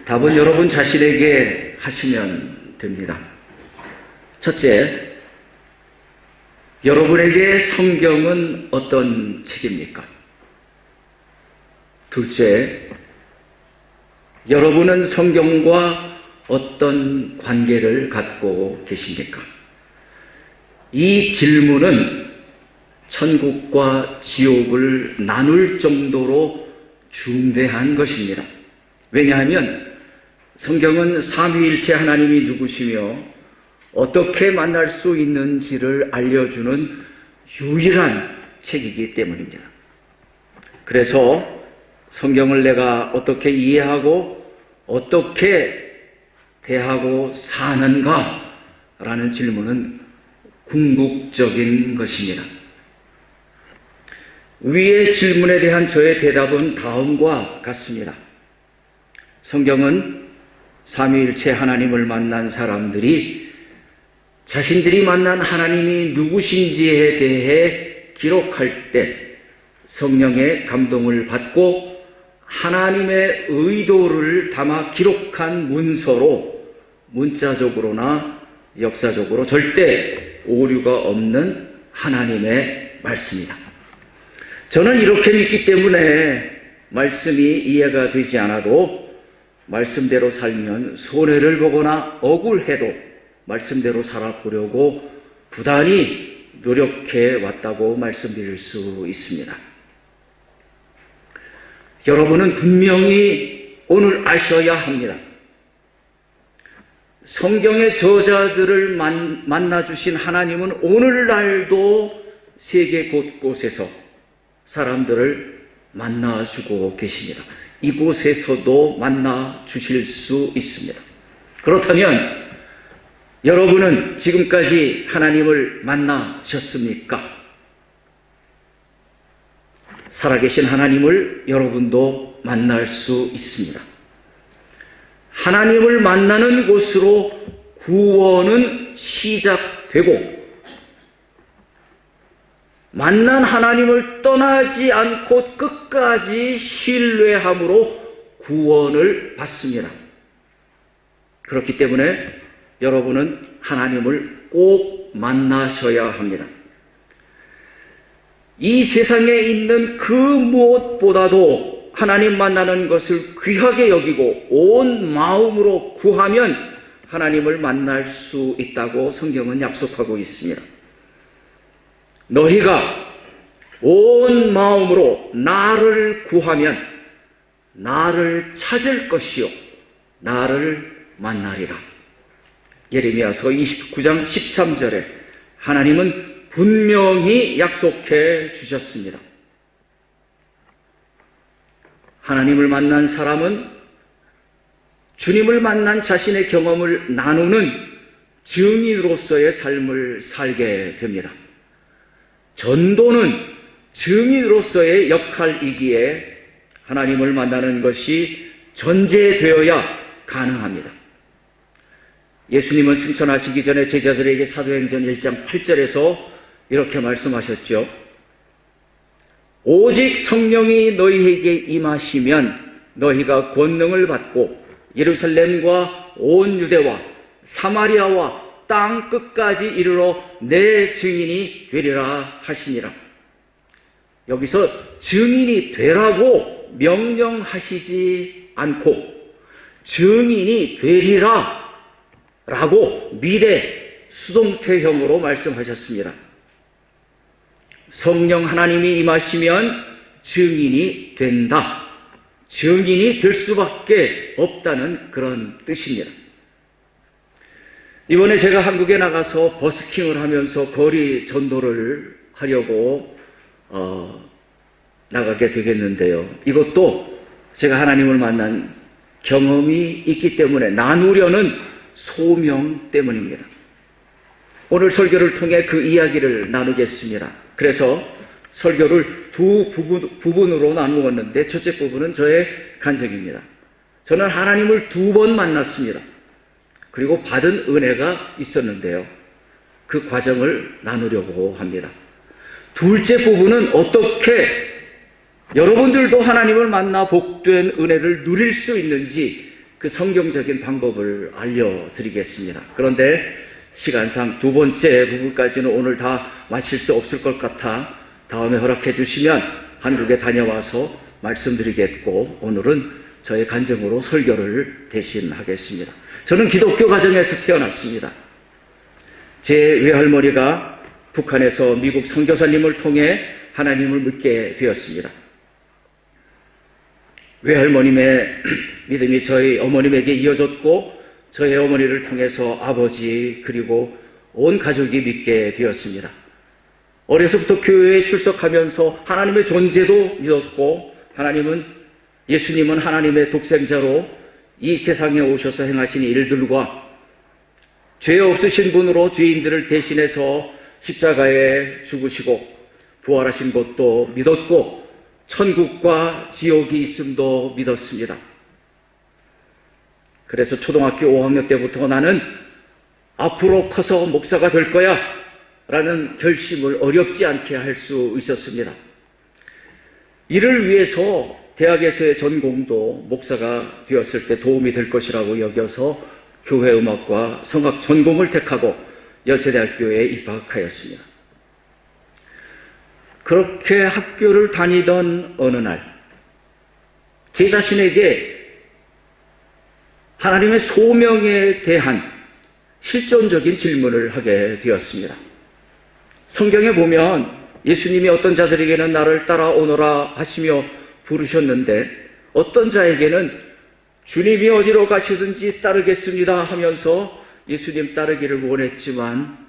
답은 여러분 자신에게 하시면 됩니다. 첫째, 여러분에게 성경은 어떤 책입니까? 둘째, 여러분은 성경과 어떤 관계를 갖고 계십니까? 이 질문은 천국과 지옥을 나눌 정도로 중대한 것입니다. 왜냐하면 성경은 삼위일체 하나님이 누구시며 어떻게 만날 수 있는지를 알려주는 유일한 책이기 때문입니다. 그래서 성경을 내가 어떻게 이해하고 어떻게 대하고 사는가? 라는 질문은 궁극적인 것입니다. 위의 질문에 대한 저의 대답은 다음과 같습니다. 성경은 삼위일체 하나님을 만난 사람들이 자신들이 만난 하나님이 누구신지에 대해 기록할 때 성령의 감동을 받고 하나님의 의도를 담아 기록한 문서로 문자적으로나 역사적으로 절대 오류가 없는 하나님의 말씀이다. 저는 이렇게 믿기 때문에 말씀이 이해가 되지 않아도 말씀대로 살면 손해를 보거나 억울해도 말씀대로 살아보려고 부단히 노력해 왔다고 말씀드릴 수 있습니다. 여러분은 분명히 오늘 아셔야 합니다. 성경의 저자들을 만나주신 하나님은 오늘날도 세계 곳곳에서 사람들을 만나주고 계십니다. 이곳에서도 만나주실 수 있습니다. 그렇다면 여러분은 지금까지 하나님을 만나셨습니까? 살아계신 하나님을 여러분도 만날 수 있습니다. 하나님을 만나는 곳으로 구원은 시작되고 만난 하나님을 떠나지 않고 끝까지 신뢰함으로 구원을 받습니다. 그렇기 때문에 여러분은 하나님을 꼭 만나셔야 합니다. 이 세상에 있는 그 무엇보다도 하나님 만나는 것을 귀하게 여기고 온 마음으로 구하면 하나님을 만날 수 있다고 성경은 약속하고 있습니다. 너희가 온 마음으로 나를 구하면 나를 찾을 것이요 나를 만나리라. 예레미야서 29장 13절에 하나님은 분명히 약속해 주셨습니다. 하나님을 만난 사람은 주님을 만난 자신의 경험을 나누는 증인으로서의 삶을 살게 됩니다. 전도는 증인으로서의 역할이기에 하나님을 만나는 것이 전제되어야 가능합니다. 예수님은 승천하시기 전에 제자들에게 사도행전 1장 8절에서 이렇게 말씀하셨죠. 오직 성령이 너희에게 임하시면 너희가 권능을 받고 예루살렘과 온 유대와 사마리아와 땅 끝까지 이르러 내 증인이 되리라 하시니라. 여기서 증인이 되라고 명령하시지 않고 증인이 되리라 라고 미래 수동태형으로 말씀하셨습니다. 성령 하나님이 임하시면 증인이 된다. 증인이 될 수밖에 없다는 그런 뜻입니다. 이번에 제가 한국에 나가서 버스킹을 하면서 거리 전도를 하려고 나가게 되겠는데요. 이것도 제가 하나님을 만난 경험이 있기 때문에 나누려는 소명 때문입니다. 오늘 설교를 통해 그 이야기를 나누겠습니다. 그래서 설교를 두 부분으로 나누었는데 첫째 부분은 저의 간증입니다. 저는 하나님을 2번 만났습니다. 그리고 받은 은혜가 있었는데요. 그 과정을 나누려고 합니다. 둘째 부분은 어떻게 여러분들도 하나님을 만나 복된 은혜를 누릴 수 있는지 그 성경적인 방법을 알려드리겠습니다. 그런데 시간상 두 번째 부분까지는 오늘 다 마칠 수 없을 것 같아 다음에 허락해 주시면 한국에 다녀와서 말씀드리겠고, 오늘은 저의 간증으로 설교를 대신하겠습니다. 저는 기독교 가정에서 태어났습니다. 제 외할머니가 북한에서 미국 선교사님을 통해 하나님을 믿게 되었습니다. 외할머님의 믿음이 저희 어머님에게 이어졌고, 저희 어머니를 통해서 아버지 그리고 온 가족이 믿게 되었습니다. 어려서부터 교회에 출석하면서 하나님의 존재도 믿었고, 예수님은 하나님의 독생자로 이 세상에 오셔서 행하신 일들과 죄 없으신 분으로 죄인들을 대신해서 십자가에 죽으시고 부활하신 것도 믿었고, 천국과 지옥이 있음도 믿었습니다. 그래서 초등학교 5학년 때부터 나는 앞으로 커서 목사가 될 거야 라는 결심을 어렵지 않게 할 수 있었습니다. 이를 위해서 대학에서의 전공도 목사가 되었을 때 도움이 될 것이라고 여겨서 교회음악과 성악 전공을 택하고 여체대학교에 입학하였습니다. 그렇게 학교를 다니던 어느 날, 제 자신에게 하나님의 소명에 대한 실존적인 질문을 하게 되었습니다. 성경에 보면 예수님이 어떤 자들에게는 나를 따라오너라 하시며 부르셨는데, 어떤 자에게는 주님이 어디로 가시든지 따르겠습니다 하면서 예수님 따르기를 원했지만,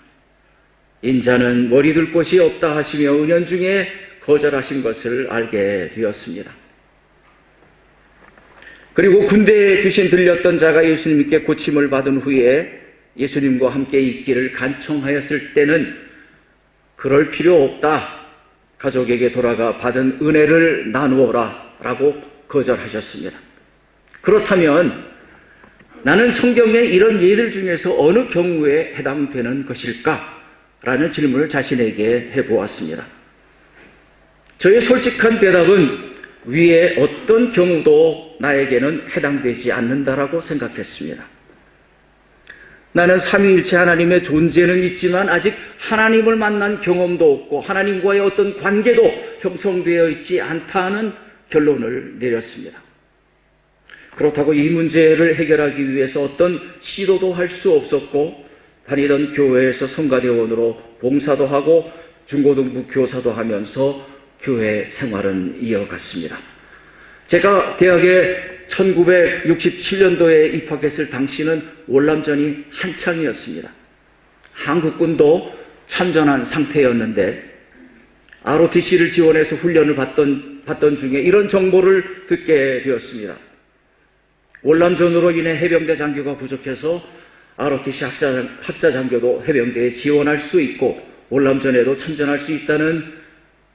인자는 머리 둘 곳이 없다 하시며 은연중에 거절하신 것을 알게 되었습니다. 그리고 군대에 귀신 들렸던 자가 예수님께 고침을 받은 후에 예수님과 함께 있기를 간청하였을 때는 그럴 필요 없다, 가족에게 돌아가 받은 은혜를 나누어라 라고 거절하셨습니다. 그렇다면 나는 성경의 이런 예들 중에서 어느 경우에 해당되는 것일까? 라는 질문을 자신에게 해보았습니다. 저의 솔직한 대답은 위에 어떤 경우도 나에게는 해당되지 않는다라고 생각했습니다. 나는 삼위일체 하나님의 존재는 있지만 아직 하나님을 만난 경험도 없고 하나님과의 어떤 관계도 형성되어 있지 않다는 결론을 내렸습니다. 그렇다고 이 문제를 해결하기 위해서 어떤 시도도 할 수 없었고, 다니던 교회에서 성가대원으로 봉사도 하고 중고등부 교사도 하면서 교회 생활은 이어갔습니다. 제가 대학에 1967년도에 입학했을 당시는 월남전이 한창이었습니다. 한국군도 참전한 상태였는데 ROTC를 지원해서 훈련을 받던 중에 이런 정보를 듣게 되었습니다. 월남전으로 인해 해병대 장교가 부족해서 ROTC 학사 장교도 해병대에 지원할 수 있고 월남전에도 참전할 수 있다는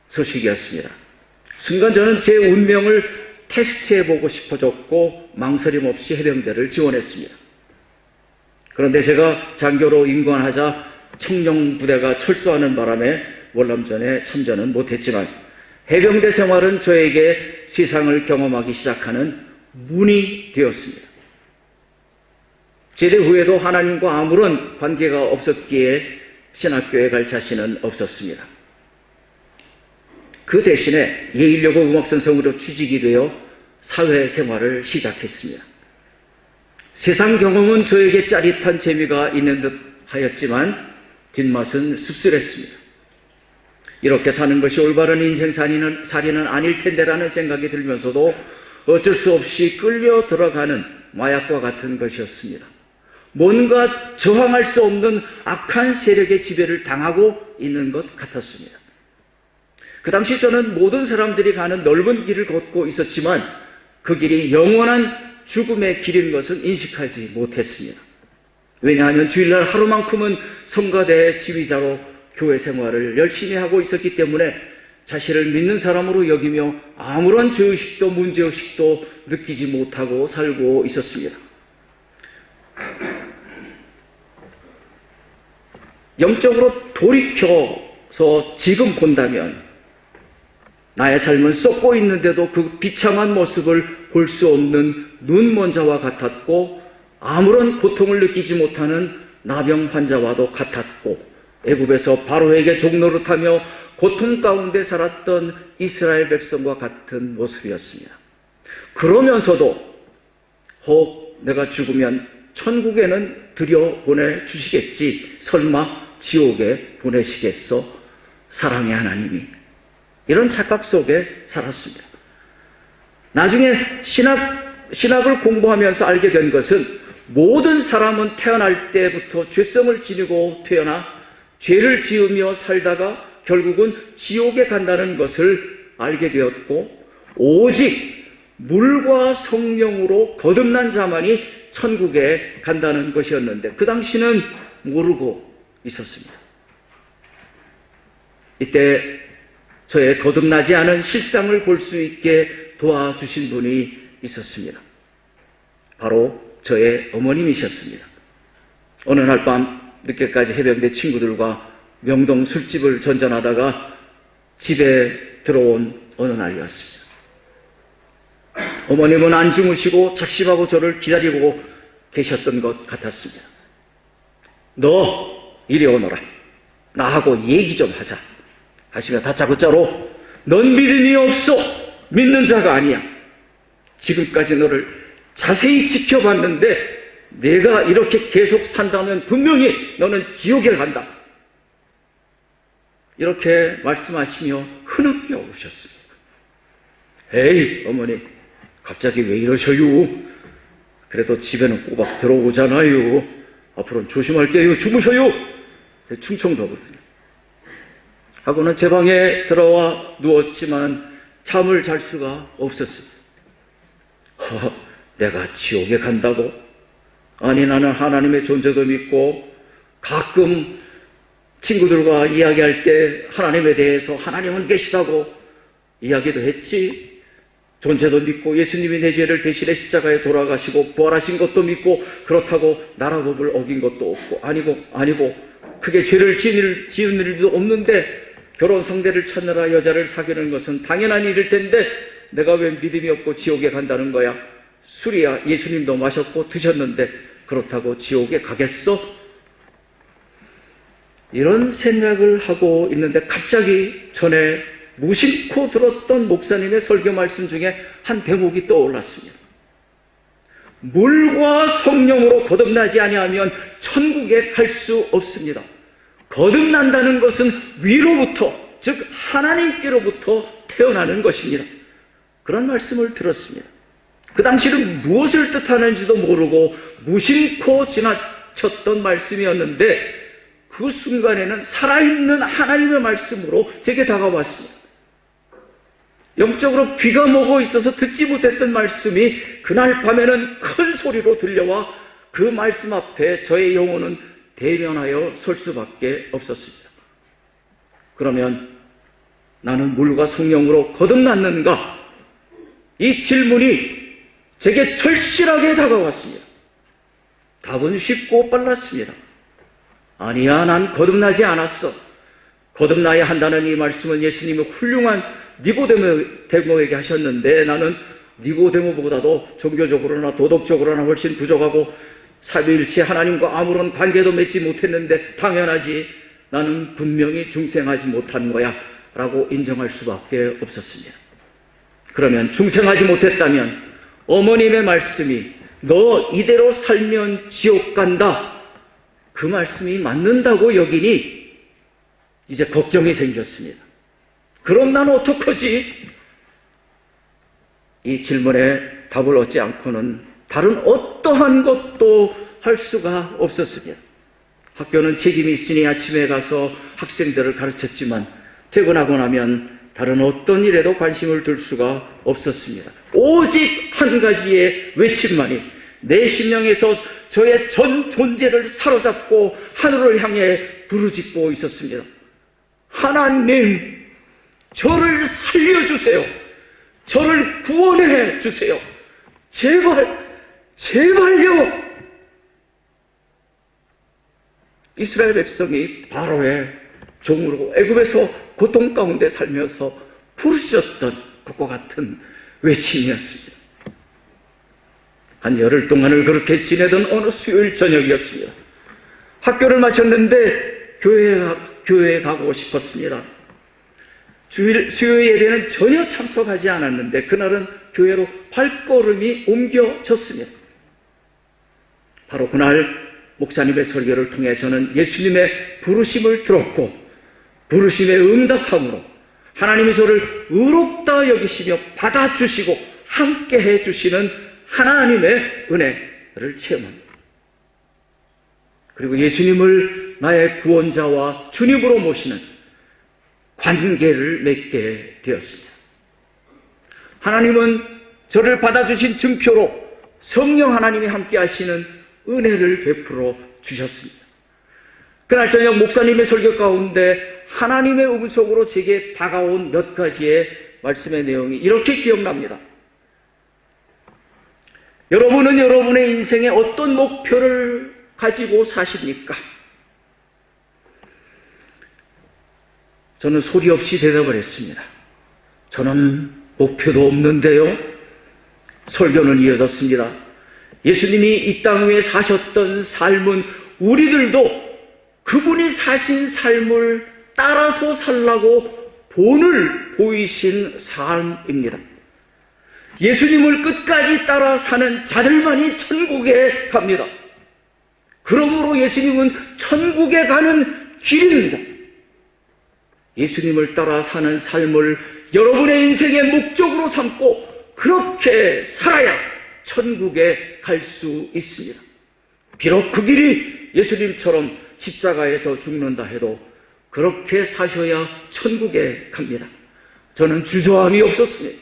소식이었습니다. 순간 저는 제 운명을 테스트해보고 싶어졌고 망설임 없이 해병대를 지원했습니다. 그런데 제가 장교로 임관하자 청룡부대가 철수하는 바람에 월남전에 참전은 못했지만 해병대 생활은 저에게 세상을 경험하기 시작하는 문이 되었습니다. 제대 후에도 하나님과 아무런 관계가 없었기에 신학교에 갈 자신은 없었습니다. 그 대신에 예일여고 음악선생으로 취직이 되어 사회생활을 시작했습니다. 세상 경험은 저에게 짜릿한 재미가 있는 듯 하였지만 뒷맛은 씁쓸했습니다. 이렇게 사는 것이 올바른 인생살이는 아닐 텐데라는 생각이 들면서도 어쩔 수 없이 끌려 들어가는 마약과 같은 것이었습니다. 뭔가 저항할 수 없는 악한 세력의 지배를 당하고 있는 것 같았습니다. 그 당시 저는 모든 사람들이 가는 넓은 길을 걷고 있었지만 그 길이 영원한 죽음의 길인 것은 인식하지 못했습니다. 왜냐하면 주일날 하루만큼은 성가대 지휘자로 교회 생활을 열심히 하고 있었기 때문에 자신을 믿는 사람으로 여기며 아무런 죄의식도 문제의식도 느끼지 못하고 살고 있었습니다. 영적으로 돌이켜서 지금 본다면 나의 삶은 썩고 있는데도 그 비참한 모습을 볼 수 없는 눈먼 자와 같았고 아무런 고통을 느끼지 못하는 나병 환자와도 같았고 애굽에서 바로에게 종노릇하며 고통 가운데 살았던 이스라엘 백성과 같은 모습이었습니다. 그러면서도 혹 내가 죽으면 천국에는 들여보내 주시겠지, 설마 지옥에 보내시겠어? 사랑의 하나님이. 이런 착각 속에 살았습니다. 나중에 신학을 공부하면서 알게 된 것은 모든 사람은 태어날 때부터 죄성을 지니고 태어나 죄를 지으며 살다가 결국은 지옥에 간다는 것을 알게 되었고, 오직 물과 성령으로 거듭난 자만이 천국에 간다는 것이었는데 그 당시는 모르고 있었습니다. 이때 저의 거듭나지 않은 실상을 볼 수 있게 도와주신 분이 있었습니다. 바로 저의 어머님이셨습니다. 어느 날 밤 늦게까지 해병대 친구들과 명동 술집을 전전하다가 집에 들어온 어느 날이었습니다. 어머님은 안 주무시고 작심하고 저를 기다리고 계셨던 것 같았습니다. 너 이리 오너라. 나하고 얘기 좀 하자. 하시며 다짜고짜로 넌 믿음이 없어. 믿는 자가 아니야. 지금까지 너를 자세히 지켜봤는데 내가 이렇게 계속 산다면 분명히 너는 지옥에 간다. 이렇게 말씀하시며 흐느껴 오셨습니다. 에이 어머니 갑자기 왜 이러셔요? 그래도 집에는 꼬박 들어오잖아요. 앞으로는 조심할게요. 주무셔요. 충청도거든요. 하고는 제 방에 들어와 누웠지만 잠을 잘 수가 없었습니다. 내가 지옥에 간다고? 아니 나는 하나님의 존재도 믿고 가끔 친구들과 이야기할 때 하나님에 대해서 하나님은 계시다고 이야기도 했지. 존재도 믿고 예수님이 내 죄를 대신해 십자가에 돌아가시고 부활하신 것도 믿고 그렇다고 나라법을 어긴 것도 없고 아니고 크게 죄를 지은 일도 없는데 결혼 상대를 찾느라 여자를 사귀는 것은 당연한 일일 텐데 내가 왜 믿음이 없고 지옥에 간다는 거야? 술이야 예수님도 마셨고 드셨는데 그렇다고 지옥에 가겠어? 이런 생각을 하고 있는데 갑자기 전에 무심코 들었던 목사님의 설교 말씀 중에 한 대목이 떠올랐습니다. 물과 성령으로 거듭나지 아니하면 천국에 갈 수 없습니다. 거듭난다는 것은 위로부터, 즉 하나님께로부터 태어나는 것입니다. 그런 말씀을 들었습니다. 그 당시는 무엇을 뜻하는지도 모르고 무심코 지나쳤던 말씀이었는데 그 순간에는 살아있는 하나님의 말씀으로 제게 다가왔습니다. 영적으로 귀가 먹어 있어서 듣지 못했던 말씀이 그날 밤에는 큰 소리로 들려와 그 말씀 앞에 저의 영혼은 대면하여 설 수밖에 없었습니다. 그러면 나는 물과 성령으로 거듭났는가? 이 질문이 제게 절실하게 다가왔습니다. 답은 쉽고 빨랐습니다. 아니야, 난 거듭나지 않았어. 거듭나야 한다는 이 말씀은 예수님이 훌륭한 니고데모에게 하셨는데 나는 니고데모보다도 종교적으로나 도덕적으로나 훨씬 부족하고 삼위일체 하나님과 아무런 관계도 맺지 못했는데 당연하지. 나는 분명히 중생하지 못한 거야 라고 인정할 수밖에 없었습니다. 그러면 중생하지 못했다면 어머님의 말씀이 너 이대로 살면 지옥 간다, 그 말씀이 맞는다고 여기니 이제 걱정이 생겼습니다. 그럼 난 어떡하지? 이 질문에 답을 얻지 않고는 다른 어떠한 것도 할 수가 없었습니다. 학교는 책임이 있으니 아침에 가서 학생들을 가르쳤지만 퇴근하고 나면 다른 어떤 일에도 관심을 둘 수가 없었습니다. 오직 한 가지의 외침만이 내 심령에서 저의 전 존재를 사로잡고 하늘을 향해 부르짖고 있었습니다. 하나님, 저를 살려주세요. 저를 구원해 주세요. 제발요. 이스라엘 백성이 바로의 종으로 애굽에서 고통 가운데 살면서 부르짖었던 것과 같은 외침이었습니다. 한 열흘 동안을 그렇게 지내던 어느 수요일 저녁이었습니다. 학교를 마쳤는데 교회에 가고 싶었습니다. 수요 예배는 전혀 참석하지 않았는데 그날은 교회로 발걸음이 옮겨졌습니다. 바로 그날 목사님의 설교를 통해 저는 예수님의 부르심을 들었고 부르심에 응답함으로 하나님이 저를 의롭다 여기시며 받아주시고 함께 해주시는 하나님의 은혜를 체험합니다. 그리고 예수님을 나의 구원자와 주님으로 모시는 관계를 맺게 되었습니다. 하나님은 저를 받아주신 증표로 성령 하나님이 함께 하시는 은혜를 베풀어 주셨습니다. 그날 저녁 목사님의 설교 가운데 하나님의 음성으로 제게 다가온 몇 가지의 말씀의 내용이 이렇게 기억납니다. 여러분은 여러분의 인생에 어떤 목표를 가지고 사십니까? 저는 소리 없이 대답을 했습니다. 저는 목표도 없는데요. 설교는 이어졌습니다. 예수님이 이 땅 위에 사셨던 삶은 우리들도 그분이 사신 삶을 따라서 살라고 본을 보이신 삶입니다. 예수님을 끝까지 따라 사는 자들만이 천국에 갑니다. 그러므로 예수님은 천국에 가는 길입니다. 예수님을 따라 사는 삶을 여러분의 인생의 목적으로 삼고 그렇게 살아야 천국에 갈 수 있습니다. 비록 그 길이 예수님처럼 십자가에서 죽는다 해도 그렇게 사셔야 천국에 갑니다. 저는 주저함이 없었습니다.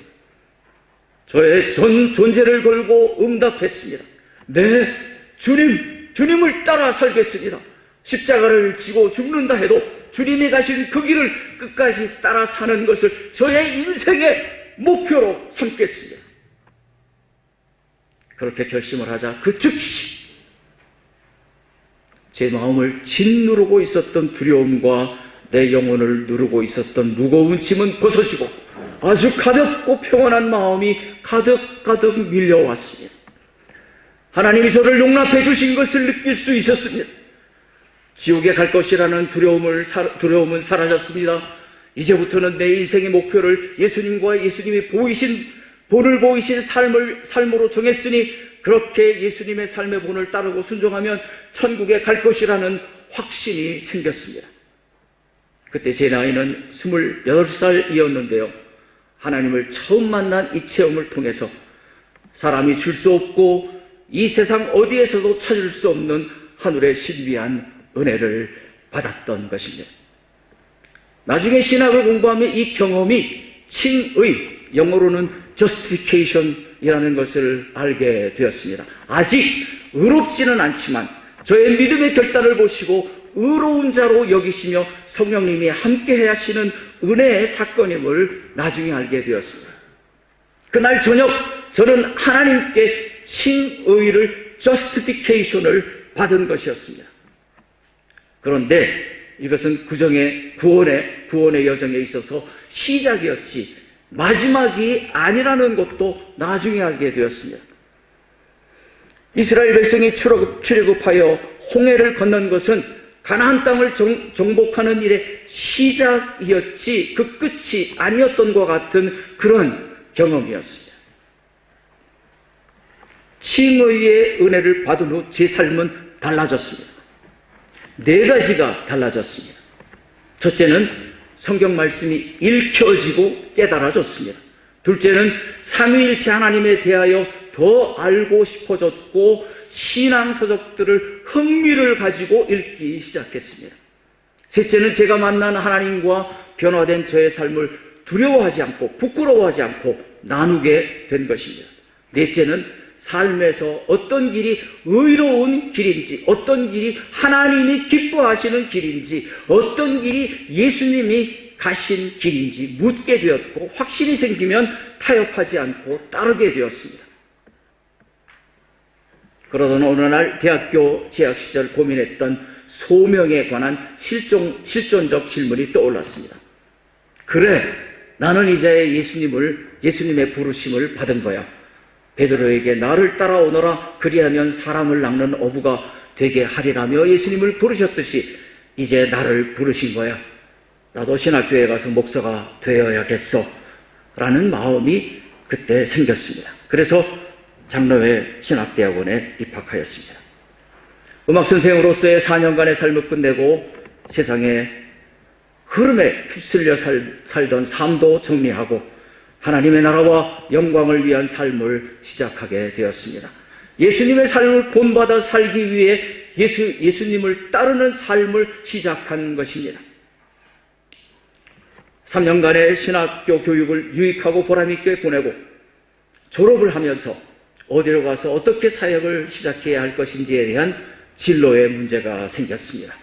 저의 전 존재를 걸고 응답했습니다. 네, 주님을 따라 살겠습니다. 십자가를 지고 죽는다 해도 주님이 가신 그 길을 끝까지 따라 사는 것을 저의 인생의 목표로 삼겠습니다. 그렇게 결심을 하자 그 즉시 제 마음을 짓누르고 있었던 두려움과 내 영혼을 누르고 있었던 무거운 짐은 벗어지고 아주 가볍고 평안한 마음이 가득가득 밀려왔습니다. 하나님이 저를 용납해 주신 것을 느낄 수 있었습니다. 지옥에 갈 것이라는 두려움은 사라졌습니다. 이제부터는 내 인생의 목표를 예수님과 예수님이 본을 보이신 삶으로 정했으니 그렇게 예수님의 삶의 본을 따르고 순종하면 천국에 갈 것이라는 확신이 생겼습니다. 그때 제 나이는 28살이었는데요. 하나님을 처음 만난 이 체험을 통해서 사람이 줄 수 없고 이 세상 어디에서도 찾을 수 없는 하늘의 신비한 은혜를 받았던 것입니다. 나중에 신학을 공부하며 이 경험이 칭의, 영어로는 justification이라는 것을 알게 되었습니다. 아직 의롭지는 않지만 저의 믿음의 결단을 보시고 의로운 자로 여기시며 성령님이 함께 하시는 은혜의 사건임을 나중에 알게 되었습니다. 그날 저녁 저는 하나님께 칭의를 justification을 받은 것이었습니다. 그런데 이것은 구원의 여정에 있어서 시작이었지 마지막이 아니라는 것도 나중에 알게 되었습니다. 이스라엘 백성이 출애굽하여 홍해를 건넌 것은 가나안 땅을 정복하는 일의 시작이었지 그 끝이 아니었던 것 같은 그런 경험이었습니다. 칭의의 은혜를 받은 후 제 삶은 달라졌습니다. 4가지가 달라졌습니다. 첫째는 성경 말씀이 읽혀지고 깨달아졌습니다. 둘째는 삼위일체 하나님에 대하여 더 알고 싶어졌고 신앙서적들을 흥미를 가지고 읽기 시작했습니다. 셋째는 제가 만난 하나님과 변화된 저의 삶을 두려워하지 않고 부끄러워하지 않고 나누게 된 것입니다. 넷째는 삶에서 어떤 길이 의로운 길인지, 어떤 길이 하나님이 기뻐하시는 길인지, 어떤 길이 예수님이 가신 길인지 묻게 되었고 확신이 생기면 타협하지 않고 따르게 되었습니다. 그러던 어느 날 대학교 재학 시절 고민했던 소명에 관한 실존적 질문이 떠올랐습니다. 그래, 나는 이제 예수님의 부르심을 받은 거야. 베드로에게 나를 따라오너라 그리하면 사람을 낚는 어부가 되게 하리라며 예수님을 부르셨듯이 이제 나를 부르신 거야. 나도 신학교에 가서 목사가 되어야겠어 라는 마음이 그때 생겼습니다. 그래서 장로회 신학대학원에 입학하였습니다. 음악선생으로서의 4년간의 삶을 끝내고 세상의 흐름에 휩쓸려 살던 삶도 정리하고 하나님의 나라와 영광을 위한 삶을 시작하게 되었습니다. 예수님의 삶을 본받아 살기 위해 예수님을 따르는 삶을 시작한 것입니다. 3년간의 신학교 교육을 유익하고 보람있게 보내고 졸업을 하면서 어디로 가서 어떻게 사역을 시작해야 할 것인지에 대한 진로의 문제가 생겼습니다.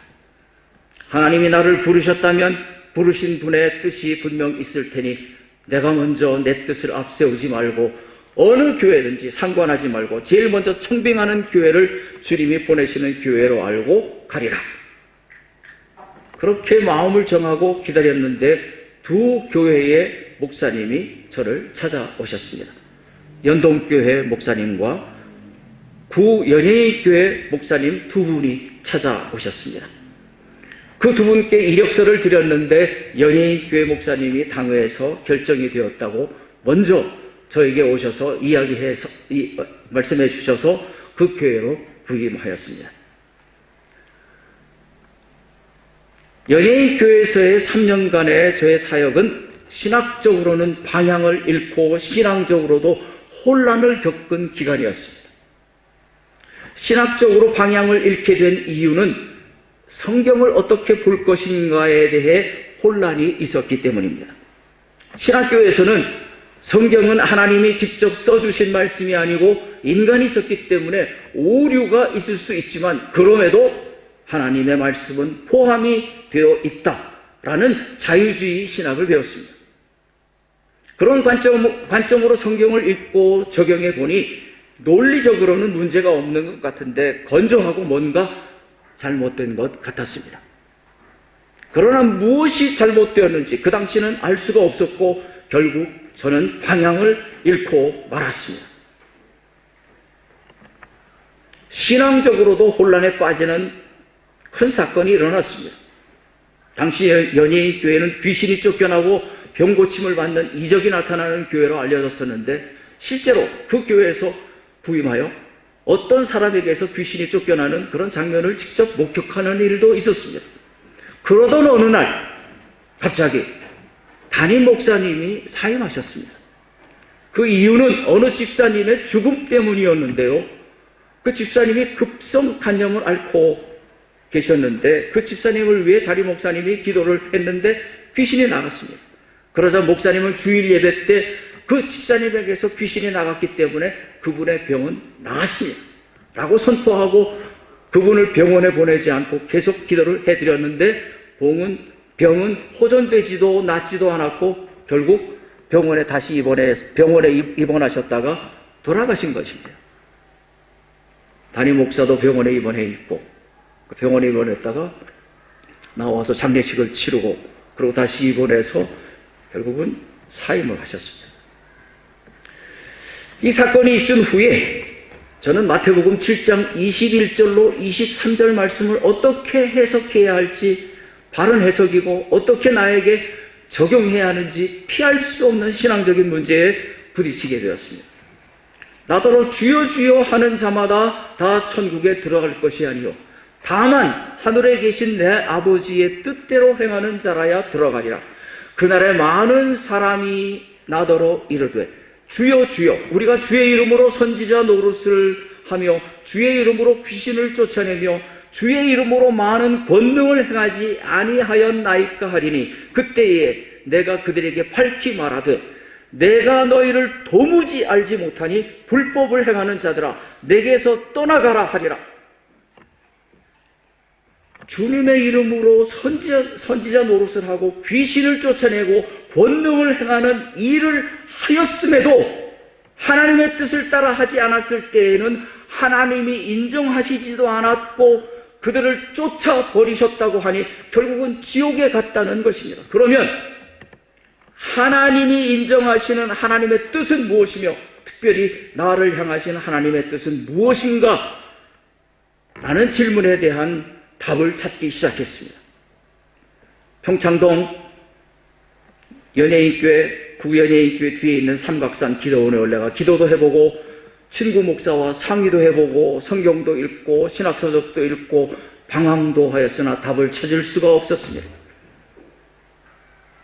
하나님이 나를 부르셨다면 부르신 분의 뜻이 분명 있을 테니 내가 먼저 내 뜻을 앞세우지 말고 어느 교회든지 상관하지 말고 제일 먼저 청빙하는 교회를 주님이 보내시는 교회로 알고 가리라. 그렇게 마음을 정하고 기다렸는데 두 교회의 목사님이 저를 찾아오셨습니다. 연동교회 목사님과 구연예인교회 목사님 두 분이 찾아오셨습니다. 그 두 분께 이력서를 드렸는데 연예인교회 목사님이 당회에서 결정이 되었다고 먼저 저에게 오셔서 말씀해 주셔서 그 교회로 부임하였습니다. 연예인교회에서의 3년간의 저의 사역은 신학적으로는 방향을 잃고 신앙적으로도 혼란을 겪은 기간이었습니다. 신학적으로 방향을 잃게 된 이유는 성경을 어떻게 볼 것인가에 대해 혼란이 있었기 때문입니다. 신학교에서는 성경은 하나님이 직접 써주신 말씀이 아니고 인간이 썼기 때문에 오류가 있을 수 있지만 그럼에도 하나님의 말씀은 포함이 되어 있다라는 자유주의 신학을 배웠습니다. 그런 관점으로 성경을 읽고 적용해 보니 논리적으로는 문제가 없는 것 같은데 건조하고 뭔가 잘못된 것 같았습니다. 그러나 무엇이 잘못되었는지 그 당시는 알 수가 없었고 결국 저는 방향을 잃고 말았습니다. 신앙적으로도 혼란에 빠지는 큰 사건이 일어났습니다. 당시 연예인 교회는 귀신이 쫓겨나고 병고침을 받는 이적이 나타나는 교회로 알려졌었는데 실제로 그 교회에서 부임하여 어떤 사람에게서 귀신이 쫓겨나는 그런 장면을 직접 목격하는 일도 있었습니다. 그러던 어느 날 갑자기 담임 목사님이 사임하셨습니다. 그 이유는 어느 집사님의 죽음 때문이었는데요. 그 집사님이 급성 간염을 앓고 계셨는데 그 집사님을 위해 담임 목사님이 기도를 했는데 귀신이 나갔습니다. 그러자 목사님은 주일 예배 때 그 집사님에게서 귀신이 나갔기 때문에 그분의 병은 나았습니다 라고 선포하고 그분을 병원에 보내지 않고 계속 기도를 해드렸는데 병은 호전되지도 낫지도 않았고 결국 병원에 입원하셨다가 돌아가신 것입니다. 담임 목사도 병원에 입원해 있고 병원에 입원했다가 나와서 장례식을 치르고 그리고 다시 입원해서 결국은 사임을 하셨습니다. 이 사건이 있은 후에 저는 마태복음 7장 21절로 23절 말씀을 어떻게 해석해야 할지 바른 해석이고 어떻게 나에게 적용해야 하는지 피할 수 없는 신앙적인 문제에 부딪히게 되었습니다. 나더러 주여 주여 하는 자마다 다 천국에 들어갈 것이 아니요 다만 하늘에 계신 내 아버지의 뜻대로 행하는 자라야 들어가리라. 그날에 많은 사람이 나더러 이르되 주여 주여 우리가 주의 이름으로 선지자 노릇을 하며 주의 이름으로 귀신을 쫓아내며 주의 이름으로 많은 권능을 행하지 아니하였나이까 하리니 그때에 내가 그들에게 밝히 말하되 내가 너희를 도무지 알지 못하니 불법을 행하는 자들아 내게서 떠나가라 하리라. 주님의 이름으로 선지자 노릇을 하고 귀신을 쫓아내고 권능을 행하는 일을 하였음에도 하나님의 뜻을 따라 하지 않았을 때에는 하나님이 인정하시지도 않았고 그들을 쫓아버리셨다고 하니 결국은 지옥에 갔다는 것입니다. 그러면 하나님이 인정하시는 하나님의 뜻은 무엇이며 특별히 나를 향하신 하나님의 뜻은 무엇인가? 라는 질문에 대한 답을 찾기 시작했습니다. 평창동 연예인교회, 구연예인교회 뒤에 있는 삼각산 기도원에 올라가 기도도 해보고 친구 목사와 상의도 해보고 성경도 읽고 신학서적도 읽고 방황도 하였으나 답을 찾을 수가 없었습니다.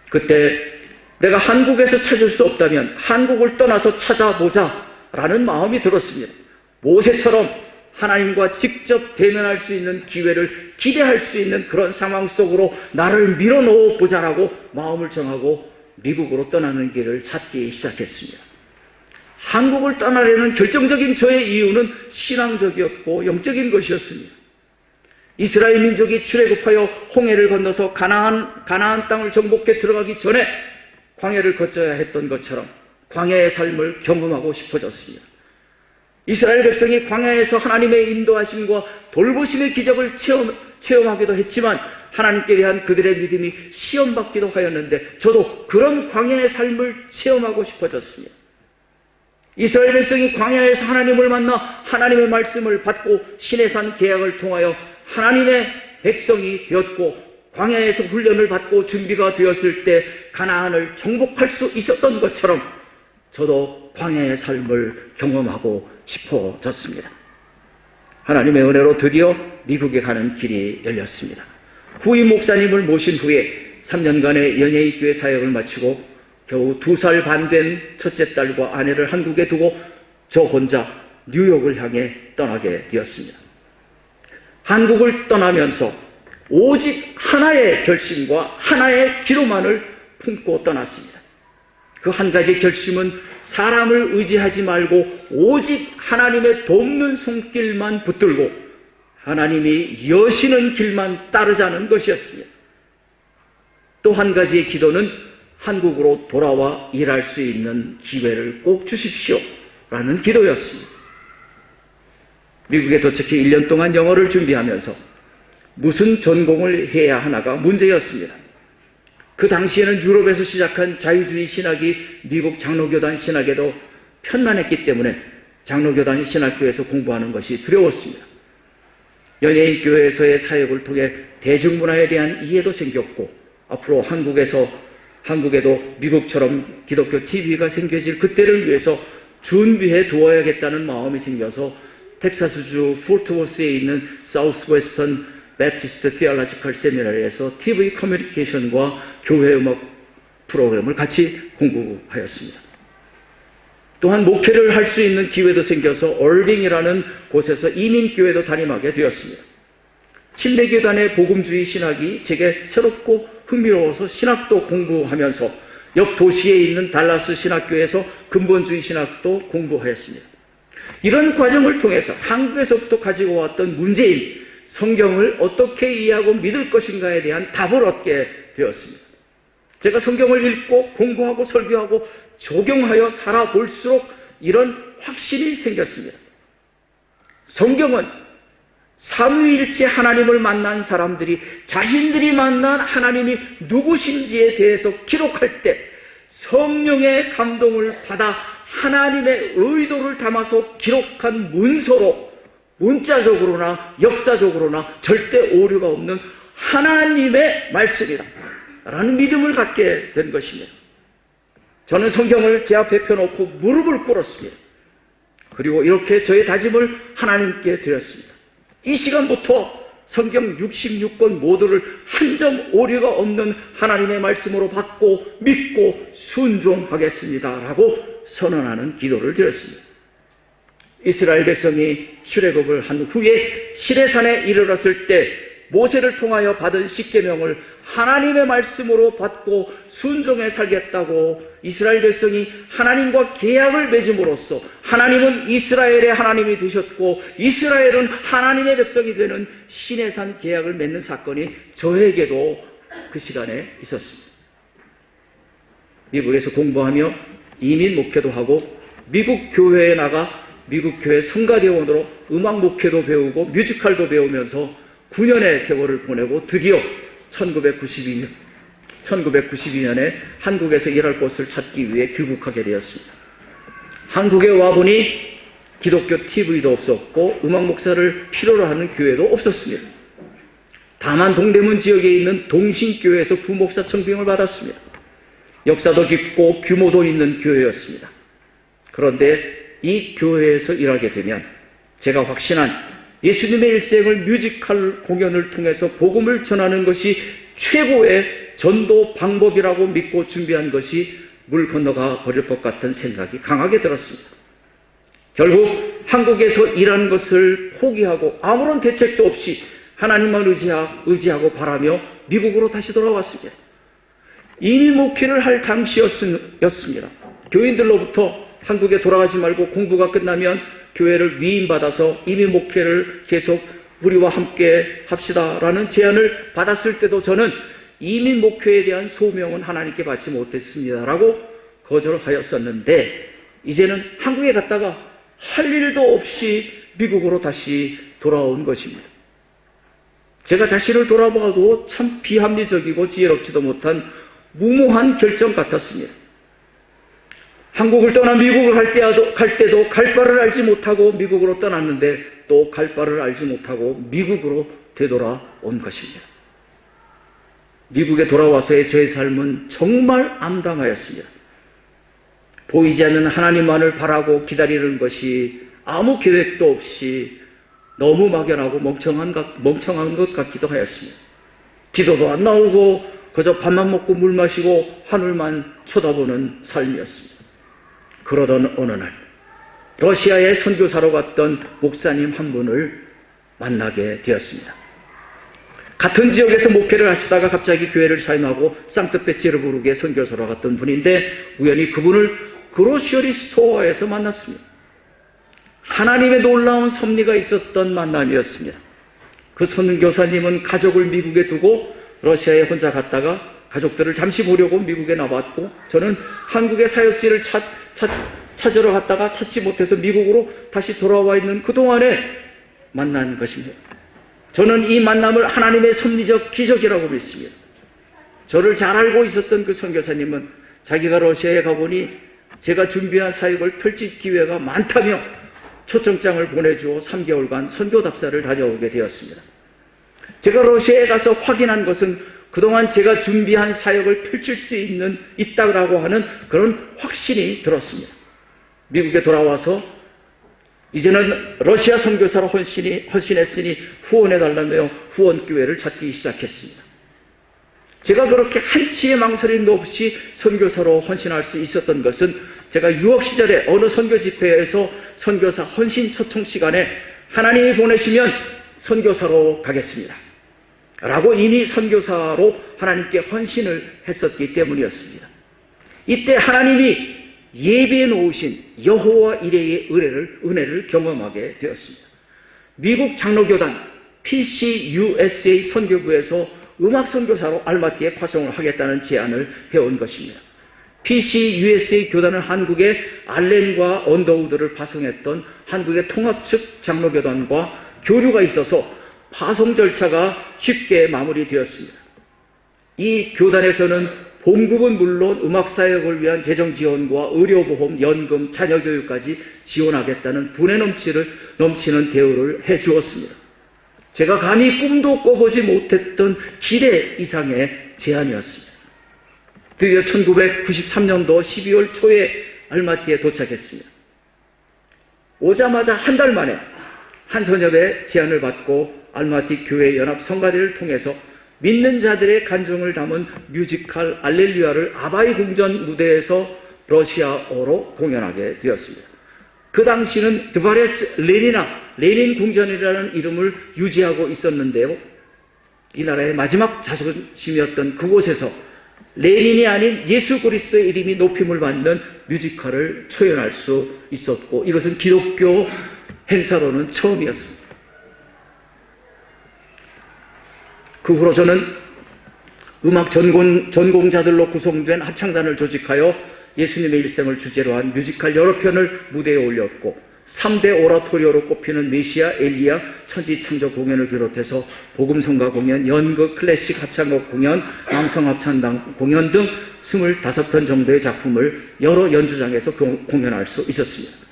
그때 내가 한국에서 찾을 수 없다면 한국을 떠나서 찾아보자 라는 마음이 들었습니다. 모세처럼 하나님과 직접 대면할 수 있는 기회를 기대할 수 있는 그런 상황 속으로 나를 밀어넣어 보자라고 마음을 정하고 미국으로 떠나는 길을 찾기 시작했습니다. 한국을 떠나려는 결정적인 저의 이유는 신앙적이었고 영적인 것이었습니다. 이스라엘 민족이 출애굽하여 홍해를 건너서 가나안 땅을 정복해 들어가기 전에 광야를 거쳐야 했던 것처럼 광야의 삶을 경험하고 싶어졌습니다. 이스라엘 백성이 광야에서 하나님의 인도하심과 돌보심의 기적을 체험하기도 했지만 하나님께 대한 그들의 믿음이 시험받기도 하였는데 저도 그런 광야의 삶을 체험하고 싶어졌습니다. 이스라엘 백성이 광야에서 하나님을 만나 하나님의 말씀을 받고 시내산 계약을 통하여 하나님의 백성이 되었고 광야에서 훈련을 받고 준비가 되었을 때 가나안을 정복할 수 있었던 것처럼 저도 광야의 삶을 경험하고 싶어졌습니다. 하나님의 은혜로 드디어 미국에 가는 길이 열렸습니다. 후임 목사님을 모신 후에 3년간의 연예인교회 사역을 마치고 겨우 2살 반 된 첫째 딸과 아내를 한국에 두고 저 혼자 뉴욕을 향해 떠나게 되었습니다. 한국을 떠나면서 오직 하나의 결심과 하나의 기도만을 품고 떠났습니다. 그 한 가지 결심은 사람을 의지하지 말고 오직 하나님의 돕는 손길만 붙들고 하나님이 여시는 길만 따르자는 것이었습니다. 또 한 가지의 기도는 한국으로 돌아와 일할 수 있는 기회를 꼭 주십시오 라는 기도였습니다. 미국에 도착해 1년 동안 영어를 준비하면서 무슨 전공을 해야 하나가 문제였습니다. 그 당시에는 유럽에서 시작한 자유주의 신학이 미국 장로교단 신학에도 편만했기 때문에 장로교단 신학교에서 공부하는 것이 두려웠습니다. 연예인교회에서의 사역을 통해 대중문화에 대한 이해도 생겼고 앞으로 한국에도 미국처럼 기독교 TV가 생겨질 그때를 위해서 준비해 두어야겠다는 마음이 생겨서 텍사스주 포트워스에 있는 사우스웨스턴 배프티스트 티올로지컬 세미나리에서 TV 커뮤니케이션과 교회 음악 프로그램을 같이 공부하였습니다. 또한 목회를 할 수 있는 기회도 생겨서 얼빙이라는 곳에서 이민교회도 담임하게 되었습니다. 침례교단의 복음주의 신학이 제게 새롭고 흥미로워서 신학도 공부하면서 옆 도시에 있는 달라스 신학교에서 근본주의 신학도 공부하였습니다. 이런 과정을 통해서 한국에서부터 가지고 왔던 문제인 성경을 어떻게 이해하고 믿을 것인가에 대한 답을 얻게 되었습니다. 제가 성경을 읽고 공부하고 설교하고 적용하여 살아볼수록 이런 확신이 생겼습니다. 성경은 삼위일체 하나님을 만난 사람들이 자신들이 만난 하나님이 누구신지에 대해서 기록할 때 성령의 감동을 받아 하나님의 의도를 담아서 기록한 문서로 문자적으로나 역사적으로나 절대 오류가 없는 하나님의 말씀이다 라는 믿음을 갖게 된 것입니다. 저는 성경을 제 앞에 펴놓고 무릎을 꿇었습니다. 그리고 이렇게 저의 다짐을 하나님께 드렸습니다. 이 시간부터 성경 66권 모두를 한 점 오류가 없는 하나님의 말씀으로 받고 믿고 순종하겠습니다 라고 선언하는 기도를 드렸습니다. 이스라엘 백성이 출애굽을 한 후에 시내산에 이르렀을 때 모세를 통하여 받은 십계명을 하나님의 말씀으로 받고 순종해 살겠다고 이스라엘 백성이 하나님과 계약을 맺음으로써 하나님은 이스라엘의 하나님이 되셨고 이스라엘은 하나님의 백성이 되는 시내산 계약을 맺는 사건이 저에게도 그 시간에 있었습니다. 미국에서 공부하며 이민 목회도 하고 미국 교회에 나가 미국 교회 성가대원으로 음악 목회도 배우고 뮤지컬도 배우면서 9년의 세월을 보내고 드디어 1992년에 한국에서 일할 곳을 찾기 위해 귀국하게 되었습니다. 한국에 와보니 기독교 TV도 없었고 음악 목사를 필요로 하는 교회도 없었습니다. 다만 동대문 지역에 있는 동신교회에서 부목사 청빙을 받았습니다. 역사도 깊고 규모도 있는 교회였습니다. 그런데 이 교회에서 일하게 되면 제가 확신한 예수님의 일생을 뮤지컬 공연을 통해서 복음을 전하는 것이 최고의 전도 방법이라고 믿고 준비한 것이 물 건너가 버릴 것 같은 생각이 강하게 들었습니다. 결국 한국에서 일하는 것을 포기하고 아무런 대책도 없이 하나님만 의지하고 바라며 미국으로 다시 돌아왔습니다. 이미 목회를 할 당시였습니다. 교인들로부터 한국에 돌아가지 말고 공부가 끝나면 교회를 위임받아서 이미 목회를 계속 우리와 함께 합시다라는 제안을 받았을 때도 저는 이민 목회에 대한 소명은 하나님께 받지 못했습니다라고 거절하였었는데, 이제는 한국에 갔다가 할 일도 없이 미국으로 다시 돌아온 것입니다. 제가 자신을 돌아봐도 참 비합리적이고 지혜롭지도 못한 무모한 결정 같았습니다. 한국을 떠나 미국을 갈 때도 갈 바를 알지 못하고 미국으로 떠났는데 또 갈 바를 알지 못하고 미국으로 되돌아온 것입니다. 미국에 돌아와서의 저의 삶은 정말 암담하였습니다. 보이지 않는 하나님만을 바라고 기다리는 것이 아무 계획도 없이 너무 막연하고 멍청한 것 같기도 하였습니다. 기도도 안 나오고 그저 밥만 먹고 물 마시고 하늘만 쳐다보는 삶이었습니다. 그러던 어느 날 러시아에 선교사로 갔던 목사님 한 분을 만나게 되었습니다. 같은 지역에서 목회를 하시다가 갑자기 교회를 사임하고 상트페테르부르크에 선교사로 갔던 분인데 우연히 그분을 그로셔리 스토어에서 만났습니다. 하나님의 놀라운 섭리가 있었던 만남이었습니다. 그 선교사님은 가족을 미국에 두고 러시아에 혼자 갔다가 가족들을 잠시 보려고 미국에 나왔고, 저는 한국의 사역지를 찾으러 갔다가 찾지 못해서 미국으로 다시 돌아와 있는 그동안에 만난 것입니다. 저는 이 만남을 하나님의 섭리적 기적이라고 믿습니다. 저를 잘 알고 있었던 그 선교사님은 자기가 러시아에 가보니 제가 준비한 사역을 펼칠 기회가 많다며 초청장을 보내주어 3개월간 선교 답사를 다녀오게 되었습니다. 제가 러시아에 가서 확인한 것은 그동안 제가 준비한 사역을 펼칠 수 있다고 하는 그런 확신이 들었습니다. 미국에 돌아와서 이제는 러시아 선교사로 헌신했으니 후원해달라며 후원교회를 찾기 시작했습니다. 제가 그렇게 한치의 망설임도 없이 선교사로 헌신할 수 있었던 것은 제가 유학 시절에 어느 선교 집회에서 선교사 헌신 초청 시간에 하나님이 보내시면 선교사로 가겠습니다 라고 이미 선교사로 하나님께 헌신을 했었기 때문이었습니다. 이때 하나님이 예비해 놓으신 여호와 이레의 은혜를 경험하게 되었습니다. 미국 장로교단 PCUSA 선교부에서 음악 선교사로 알마티에 파송을 하겠다는 제안을 해온 것입니다. PCUSA 교단은 한국의 알렌과 언더우드를 파송했던 한국의 통합 측 장로교단과 교류가 있어서 파송 절차가 쉽게 마무리되었습니다. 이 교단에서는 봉급은 물론 음악 사역을 위한 재정 지원과 의료보험, 연금, 자녀교육까지 지원하겠다는 분에 넘치는 대우를 해주었습니다. 제가 감히 꿈도 꿔보지 못했던 기대 이상의 제안이었습니다. 드디어 1993년도 12월 초에 알마티에 도착했습니다. 오자마자 한 달 만에 한 선협의 제안을 받고 알마티 교회 연합 성가대를 통해서 믿는 자들의 간증을 담은 뮤지컬 알렐루야를 아바이 궁전 무대에서 러시아어로 공연하게 되었습니다. 그 당시는 드바레츠 레닌 궁전이라는 이름을 유지하고 있었는데요, 이 나라의 마지막 자존심이었던 그곳에서 레닌이 아닌 예수 그리스도의 이름이 높임을 받는 뮤지컬을 초연할 수 있었고, 이것은 기독교 행사로는 처음이었습니다. 그 후로 저는 음악 전공자들로 구성된 합창단을 조직하여 예수님의 일생을 주제로 한 뮤지컬 여러 편을 무대에 올렸고, 3대 오라토리오로 꼽히는 메시아, 엘리야, 천지창조 공연을 비롯해서 복음성가 공연, 연극, 클래식 합창곡 공연, 남성 합창단 공연 등 25편 정도의 작품을 여러 연주장에서 공연할 수 있었습니다.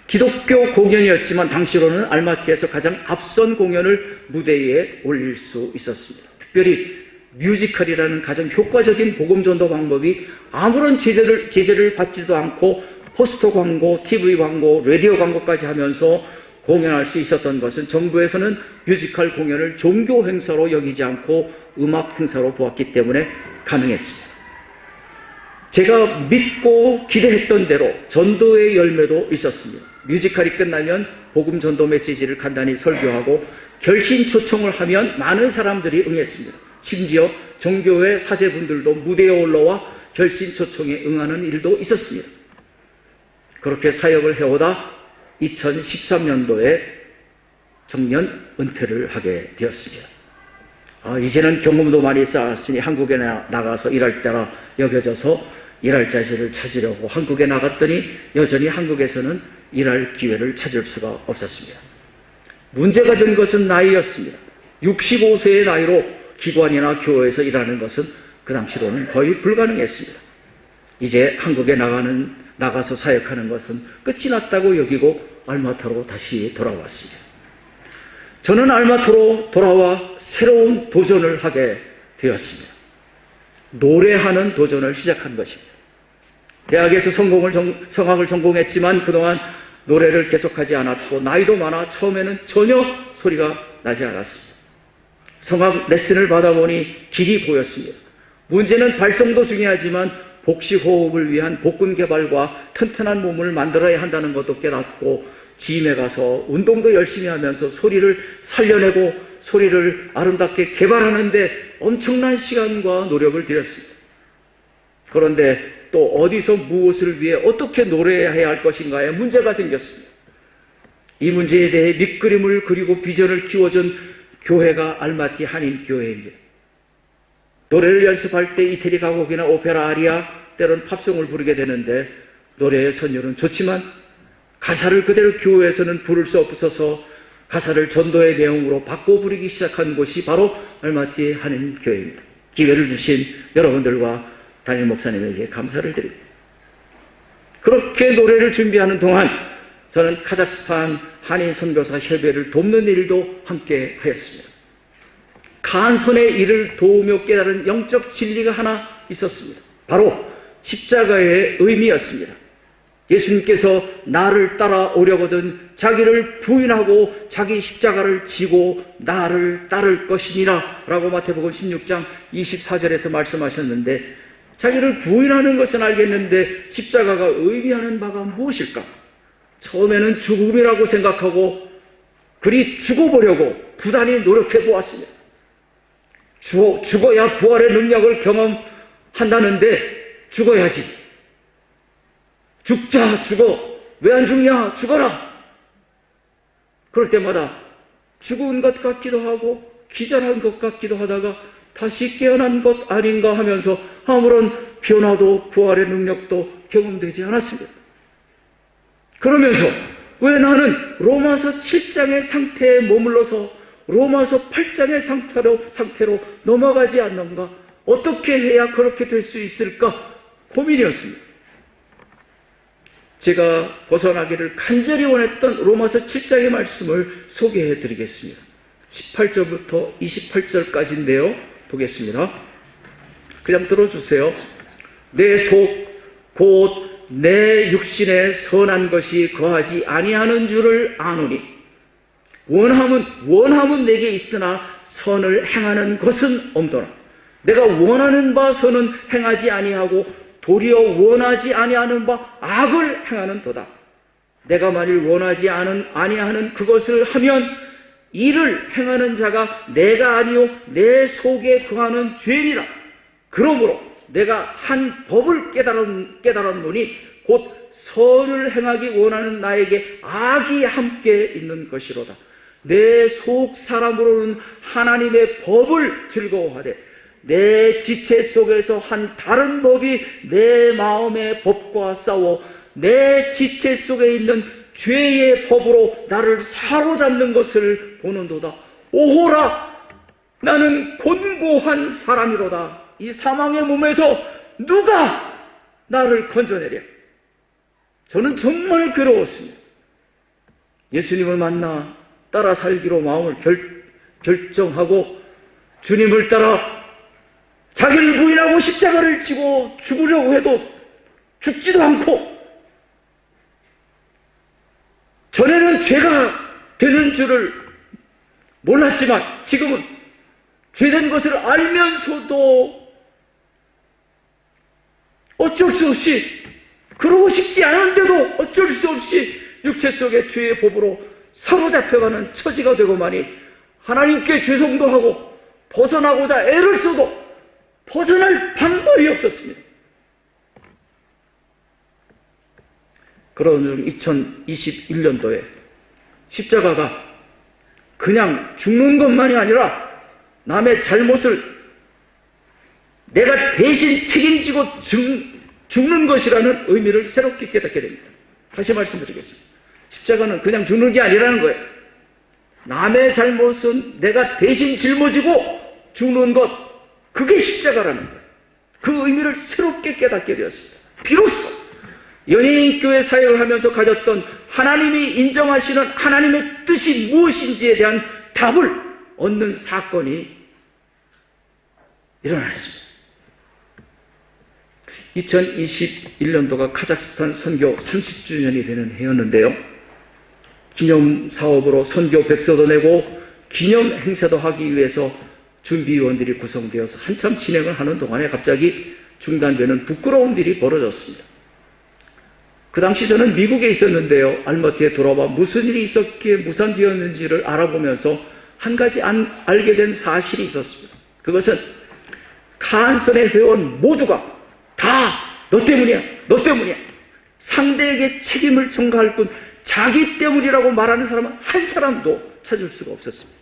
기독교 공연이었지만 당시로는 알마티에서 가장 앞선 공연을 무대 위에 올릴 수 있었습니다. 특별히 뮤지컬이라는 가장 효과적인 복음전도 방법이 아무런 제재를 받지도 않고 포스터 광고, TV 광고, 라디오 광고까지 하면서 공연할 수 있었던 것은 정부에서는 뮤지컬 공연을 종교 행사로 여기지 않고 음악 행사로 보았기 때문에 가능했습니다. 제가 믿고 기대했던 대로 전도의 열매도 있었습니다. 뮤지컬이 끝나면 복음 전도 메시지를 간단히 설교하고 결신 초청을 하면 많은 사람들이 응했습니다. 심지어 정교회 사제분들도 무대에 올라와 결신 초청에 응하는 일도 있었습니다. 그렇게 사역을 해오다 2013년도에 정년 은퇴를 하게 되었습니다. 이제는 경험도 많이 쌓았으니 한국에 나가서 일할 때라 여겨져서 일할 자질을 찾으려고 한국에 나갔더니 여전히 한국에서는 일할 기회를 찾을 수가 없었습니다. 문제가 된 것은 나이였습니다. 65세의 나이로 기관이나 교회에서 일하는 것은 그 당시로는 거의 불가능했습니다. 이제 한국에 나가서 사역하는 것은 끝이 났다고 여기고 알마타로 다시 돌아왔습니다. 저는 알마타로 돌아와 새로운 도전을 하게 되었습니다. 노래하는 도전을 시작한 것입니다. 대학에서 성악을 전공했지만 그동안 노래를 계속하지 않았고 나이도 많아 처음에는 전혀 소리가 나지 않았습니다. 성악 레슨을 받아보니 길이 보였습니다. 문제는 발성도 중요하지만 복식호흡을 위한 복근 개발과 튼튼한 몸을 만들어야 한다는 것도 깨닫고 짐에 가서 운동도 열심히 하면서 소리를 살려내고 소리를 아름답게 개발하는데 엄청난 시간과 노력을 들였습니다. 그런데 또 어디서 무엇을 위해 어떻게 노래해야 할 것인가에 문제가 생겼습니다. 이 문제에 대해 밑그림을 그리고 비전을 키워준 교회가 알마티 한인교회입니다. 노래를 연습할 때 이태리 가곡이나 오페라 아리아, 때론 팝송을 부르게 되는데 노래의 선율은 좋지만 가사를 그대로 교회에서는 부를 수 없어서 가사를 전도의 내용으로 바꿔 부르기 시작한 곳이 바로 알마티 한인교회입니다. 기회를 주신 여러분들과 담임 목사님에게 감사를 드립니다. 그렇게 노래를 준비하는 동안 저는 카자흐스탄 한인 선교사 협의회를 돕는 일도 함께 하였습니다. 간선의 일을 도우며 깨달은 영적 진리가 하나 있었습니다. 바로 십자가의 의미였습니다. 예수님께서 나를 따라오려거든 자기를 부인하고 자기 십자가를 지고 나를 따를 것이니라 라고 마태복음 16장 24절에서 말씀하셨는데 자기를 부인하는 것은 알겠는데 십자가가 의미하는 바가 무엇일까? 처음에는 죽음이라고 생각하고 그리 죽어보려고 부단히 노력해 보았습니다. 죽어야 부활의 능력을 경험한다는데 죽어야지. 죽자, 죽어. 왜 안 죽냐? 죽어라. 그럴 때마다 죽은 것 같기도 하고 기절한 것 같기도 하다가 다시 깨어난 것 아닌가 하면서 아무런 변화도 부활의 능력도 경험되지 않았습니다. 그러면서 왜 나는 로마서 7장의 상태에 머물러서 로마서 8장의 상태로 넘어가지 않는가? 어떻게 해야 그렇게 될 수 있을까? 고민이었습니다. 제가 벗어나기를 간절히 원했던 로마서 7장의 말씀을 소개해 드리겠습니다. 18절부터 28절까지인데요. 보겠습니다. 그냥 들어주세요. 내 속 곧 내 육신에 선한 것이 거하지 아니하는 줄을 아노니 원함은 내게 있으나 선을 행하는 것은 없더라. 내가 원하는 바 선은 행하지 아니하고 도리어 원하지 아니하는 바 악을 행하는 도다. 내가 만일 원하지 아니하는 그것을 하면 이를 행하는 자가 내가 아니요 내 속에 거하는 죄니라. 그러므로 내가 한 법을 깨달았노니 곧 선을 행하기 원하는 나에게 악이 함께 있는 것이로다. 내 속 사람으로는 하나님의 법을 즐거워하되 내 지체 속에서 한 다른 법이 내 마음의 법과 싸워 내 지체 속에 있는 죄의 법으로 나를 사로잡는 것을 보는도다. 오호라, 나는 곤고한 사람이로다. 이 사망의 몸에서 누가 나를 건져내랴. 저는 정말 괴로웠습니다. 예수님을 만나 따라 살기로 마음을 결정하고 주님을 따라 자기를 부인하고 십자가를 지고 죽으려고 해도 죽지도 않고, 전에는 죄가 되는 줄을 몰랐지만 지금은 죄된 것을 알면서도 어쩔 수 없이, 그러고 싶지 않은데도 어쩔 수 없이 육체 속의 죄의 법으로 사로잡혀가는 처지가 되고만이 하나님께 죄송도 하고 벗어나고자 애를 써도 벗어날 방법이 없었습니다. 그런 중 2021년도에 십자가가 그냥 죽는 것만이 아니라 남의 잘못을 내가 대신 책임지고 죽는 것이라는 의미를 새롭게 깨닫게 됩니다. 다시 말씀드리겠습니다. 십자가는 그냥 죽는 게 아니라는 거예요. 남의 잘못은 내가 대신 짊어지고 죽는 것, 그게 십자가라는 거예요. 그 의미를 새롭게 깨닫게 되었습니다. 비로소 연예인교회 사역을 하면서 가졌던 하나님이 인정하시는 하나님의 뜻이 무엇인지에 대한 답을 얻는 사건이 일어났습니다. 2021년도가 카자흐스탄 선교 30주년이 되는 해였는데요. 기념사업으로 선교 백서도 내고 기념 행사도 하기 위해서 준비위원들이 구성되어서 한참 진행을 하는 동안에 갑자기 중단되는 부끄러운 일이 벌어졌습니다. 그 당시 저는 미국에 있었는데요. 알머티에 돌아와 무슨 일이 있었기에 무산되었는지를 알아보면서 한 가지 알게 된 사실이 있었습니다. 그것은 카한선의 회원 모두가 다 너 때문이야, 너 때문이야. 상대에게 책임을 전가할 뿐 자기 때문이라고 말하는 사람은 한 사람도 찾을 수가 없었습니다.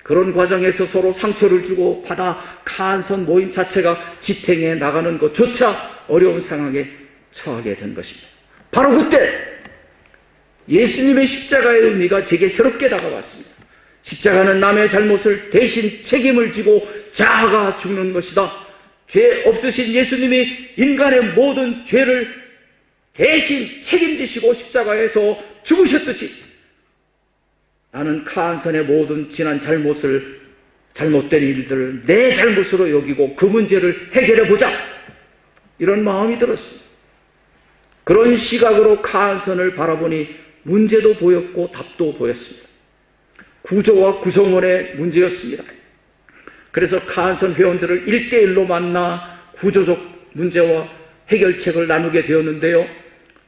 그런 과정에서 서로 상처를 주고 받아 카한선 모임 자체가 지탱해 나가는 것조차 어려운 상황에 처하게 된 것입니다. 바로 그때 예수님의 십자가의 의미가 제게 새롭게 다가왔습니다. 십자가는 남의 잘못을 대신 책임을 지고 자아가 죽는 것이다. 죄 없으신 예수님이 인간의 모든 죄를 대신 책임지시고 십자가에서 죽으셨듯이 나는 카한선의 모든 지난 잘못된 일들을 내 잘못으로 여기고 그 문제를 해결해보자, 이런 마음이 들었습니다. 그런 시각으로 카한선을 바라보니 문제도 보였고 답도 보였습니다. 구조와 구성원의 문제였습니다. 그래서 카한선 회원들을 1대1로 만나 구조적 문제와 해결책을 나누게 되었는데요.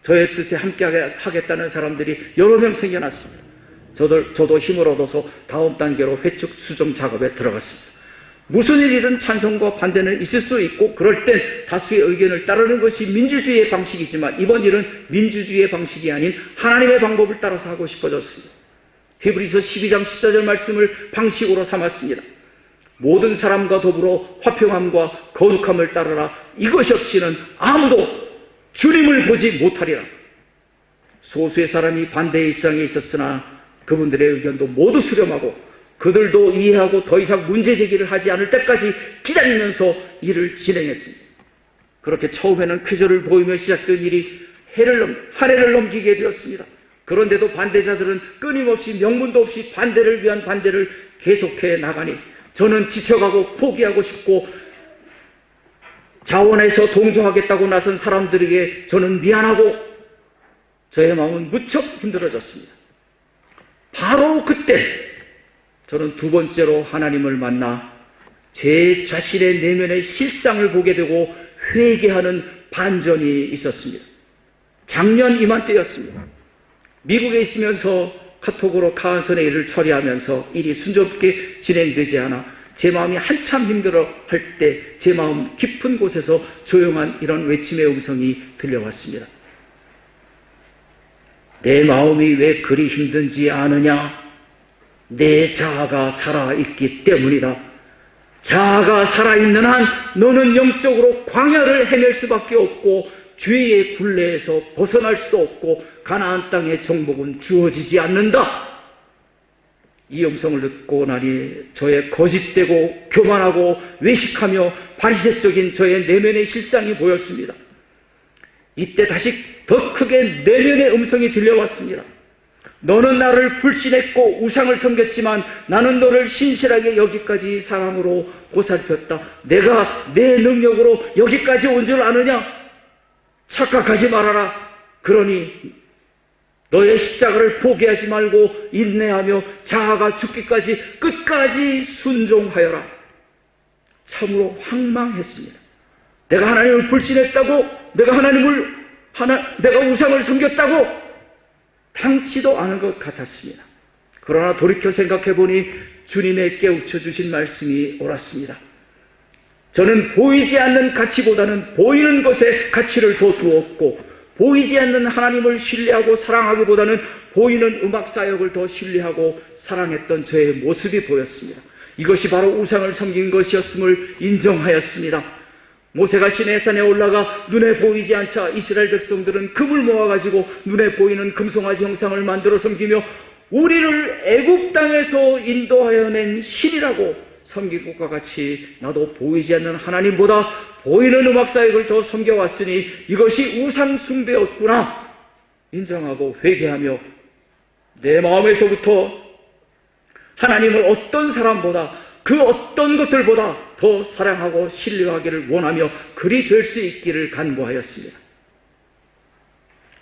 저의 뜻에 함께 하겠다는 사람들이 여러 명 생겨났습니다. 저도 힘을 얻어서 다음 단계로 회축 수정 작업에 들어갔습니다. 무슨 일이든 찬성과 반대는 있을 수 있고 그럴 땐 다수의 의견을 따르는 것이 민주주의의 방식이지만 이번 일은 민주주의의 방식이 아닌 하나님의 방법을 따라서 하고 싶어졌습니다. 히브리서 12장 14절 말씀을 방식으로 삼았습니다. 모든 사람과 더불어 화평함과 거룩함을 따르라. 이것이 없이는 아무도 주님을 보지 못하리라. 소수의 사람이 반대의 입장에 있었으나 그분들의 의견도 모두 수렴하고 그들도 이해하고 더 이상 문제 제기를 하지 않을 때까지 기다리면서 일을 진행했습니다. 그렇게 처음에는 쾌조를 보이며 시작된 일이 한 해를 넘기게 되었습니다. 그런데도 반대자들은 끊임없이 명분도 없이 반대를 위한 반대를 계속해 나가니 저는 지쳐가고 포기하고 싶고 자원해서 동조하겠다고 나선 사람들에게 저는 미안하고 저의 마음은 무척 힘들어졌습니다. 바로 그때 저는 두 번째로 하나님을 만나 제 자신의 내면의 실상을 보게 되고 회개하는 반전이 있었습니다. 작년 이맘때였습니다. 미국에 있으면서 카톡으로 카한선의 일을 처리하면서 일이 순조롭게 진행되지 않아 제 마음이 한참 힘들어 할 때 제 마음 깊은 곳에서 조용한 이런 외침의 음성이 들려왔습니다. 내 마음이 왜 그리 힘든지 아느냐? 내 자아가 살아있기 때문이다. 자아가 살아있는 한 너는 영적으로 광야를 헤맬 수밖에 없고 죄의 굴레에서 벗어날 수도 없고 가나안 땅의 정복은 주어지지 않는다. 이 음성을 듣고 나니 저의 거짓되고 교만하고 외식하며 바리새적인 저의 내면의 실상이 보였습니다. 이때 다시 더 크게 내면의 음성이 들려왔습니다. 너는 나를 불신했고 우상을 섬겼지만 나는 너를 신실하게 여기까지 사랑으로 보살폈다. 내가 내 능력으로 여기까지 온 줄 아느냐? 착각하지 말아라. 그러니 너의 십자가를 포기하지 말고 인내하며 자아가 죽기까지 끝까지 순종하여라. 참으로 황망했습니다. 내가 하나님을 불신했다고, 내가 우상을 섬겼다고 당치도 않은 것 같았습니다. 그러나 돌이켜 생각해보니 주님의 깨우쳐 주신 말씀이 옳았습니다. 저는 보이지 않는 가치보다는 보이는 것에 가치를 더 두었고, 보이지 않는 하나님을 신뢰하고 사랑하기보다는 보이는 음악 사역을 더 신뢰하고 사랑했던 저의 모습이 보였습니다. 이것이 바로 우상을 섬긴 것이었음을 인정하였습니다. 모세가 시내산에 올라가 눈에 보이지 않자 이스라엘 백성들은 금을 모아가지고 눈에 보이는 금송아지 형상을 만들어 섬기며 우리를 애굽 땅에서 인도하여 낸 신이라고 섬긴 것과 같이 나도 보이지 않는 하나님보다 보이는 음악 사역을 더 섬겨왔으니 이것이 우상 숭배였구나 인정하고 회개하며 내 마음에서부터 하나님을 어떤 사람보다 그 어떤 것들보다 더 사랑하고 신뢰하기를 원하며 그리 될 수 있기를 간구하였습니다.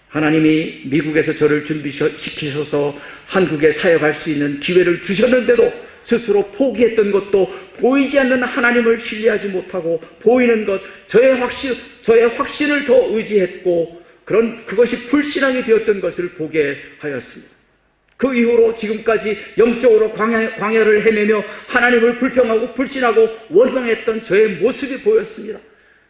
하나님이 미국에서 저를 준비시키셔서 한국에 사역할 수 있는 기회를 주셨는데도 스스로 포기했던 것도 보이지 않는 하나님을 신뢰하지 못하고 보이는 것, 저의 확신을 더 의지했고 그것이 불신앙이 되었던 것을 보게 하였습니다. 그 이후로 지금까지 영적으로 광야를 헤매며 하나님을 불평하고 불신하고 원망했던 저의 모습이 보였습니다.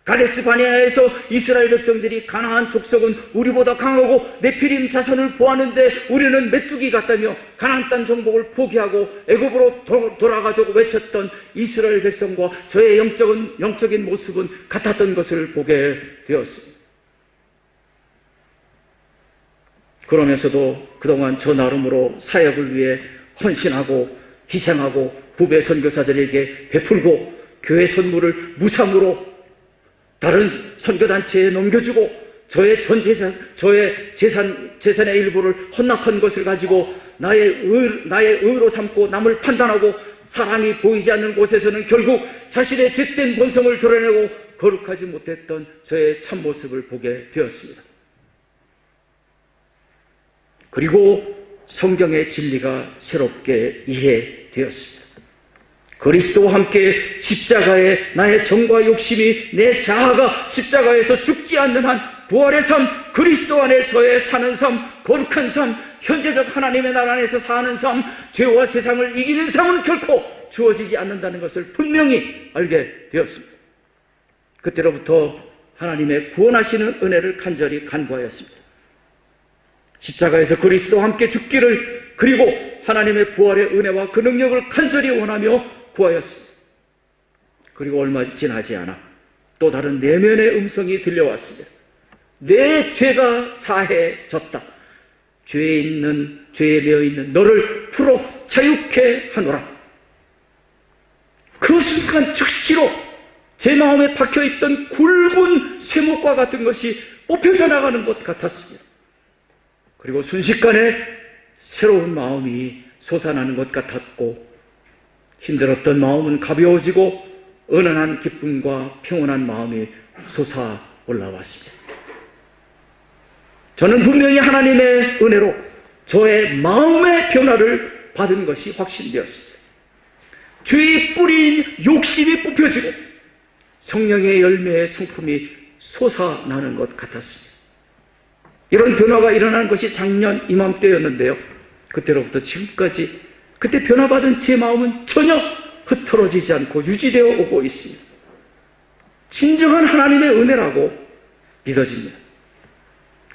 가데스 바네아에서 이스라엘 백성들이 가나안 족속은 우리보다 강하고 네피림 자손을 보았는데 우리는 메뚜기 같다며 가나안 땅 정복을 포기하고 애굽으로 돌아가자고 외쳤던 이스라엘 백성과 저의 영적인 모습은 같았던 것을 보게 되었습니다. 그러면서도 그동안 저 나름으로 사역을 위해 헌신하고 희생하고 후배 선교사들에게 베풀고 교회 선물을 무상으로 다른 선교단체에 넘겨주고 저의 재산의 일부를 헌납한 것을 가지고 나의 의로 삼고 남을 판단하고 사람이 보이지 않는 곳에서는 결국 자신의 죄된 본성을 드러내고 거룩하지 못했던 저의 참모습을 보게 되었습니다. 그리고 성경의 진리가 새롭게 이해되었습니다. 그리스도와 함께 십자가에 나의 정과 욕심이 내 자아가 십자가에서 죽지 않는 한 부활의 삶, 그리스도 안에서의 사는 삶, 거룩한 삶, 현재적 하나님의 나라 안에서 사는 삶, 죄와 세상을 이기는 삶은 결코 주어지지 않는다는 것을 분명히 알게 되었습니다. 그때로부터 하나님의 구원하시는 은혜를 간절히 간구하였습니다. 십자가에서 그리스도와 함께 죽기를, 그리고 하나님의 부활의 은혜와 그 능력을 간절히 원하며 구하였습니다. 그리고 얼마 지나지 않아 또 다른 내면의 음성이 들려왔습니다. 내 죄가 사해졌다. 죄에 매여있는 너를 풀어 자유케 하노라. 그 순간 즉시로 제 마음에 박혀있던 굵은 쇠목과 같은 것이 뽑혀져 나가는 것 같았습니다. 그리고 순식간에 새로운 마음이 솟아나는 것 같았고, 힘들었던 마음은 가벼워지고 은은한 기쁨과 평온한 마음이 솟아 올라왔습니다. 저는 분명히 하나님의 은혜로 저의 마음의 변화를 받은 것이 확신되었습니다. 죄의 뿌리인 욕심이 뽑혀지고 성령의 열매의 성품이 솟아나는 것 같았습니다. 이런 변화가 일어난 것이 작년 이맘때였는데요. 그때로부터 지금까지 그때 변화받은 제 마음은 전혀 흐트러지지 않고 유지되어 오고 있습니다. 진정한 하나님의 은혜라고 믿어집니다.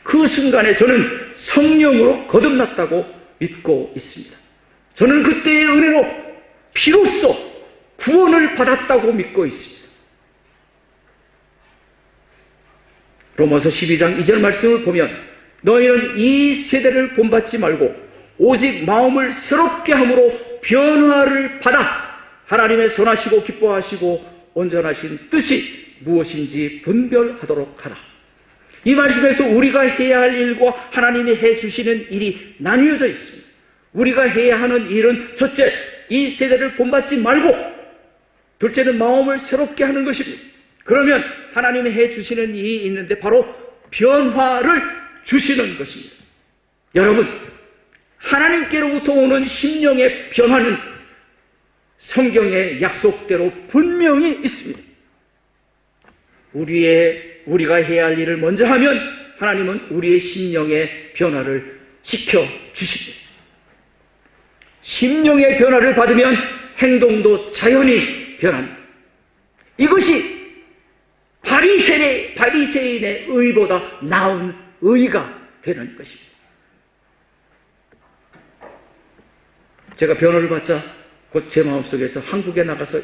그 순간에 저는 성령으로 거듭났다고 믿고 있습니다. 저는 그때의 은혜로 비로소 구원을 받았다고 믿고 있습니다. 로마서 12장 2절 말씀을 보면 너희는 이 세대를 본받지 말고 오직 마음을 새롭게 함으로 변화를 받아 하나님의 선하시고 기뻐하시고 온전하신 뜻이 무엇인지 분별하도록 하라. 이 말씀에서 우리가 해야 할 일과 하나님이 해주시는 일이 나뉘어져 있습니다. 우리가 해야 하는 일은 첫째, 이 세대를 본받지 말고, 둘째는 마음을 새롭게 하는 것입니다. 그러면 하나님이 해주시는 일이 있는데 바로 변화를 주시는 것입니다. 여러분, 하나님께로부터 오는 심령의 변화는 성경의 약속대로 분명히 있습니다. 우리가 해야 할 일을 먼저 하면 하나님은 우리의 심령의 변화를 지켜주십니다. 심령의 변화를 받으면 행동도 자연히 변합니다. 이것이 바리새인의 의보다 나은 의가 되는 것입니다. 제가 변호를 받자 곧 제 마음속에서 한국에 나가서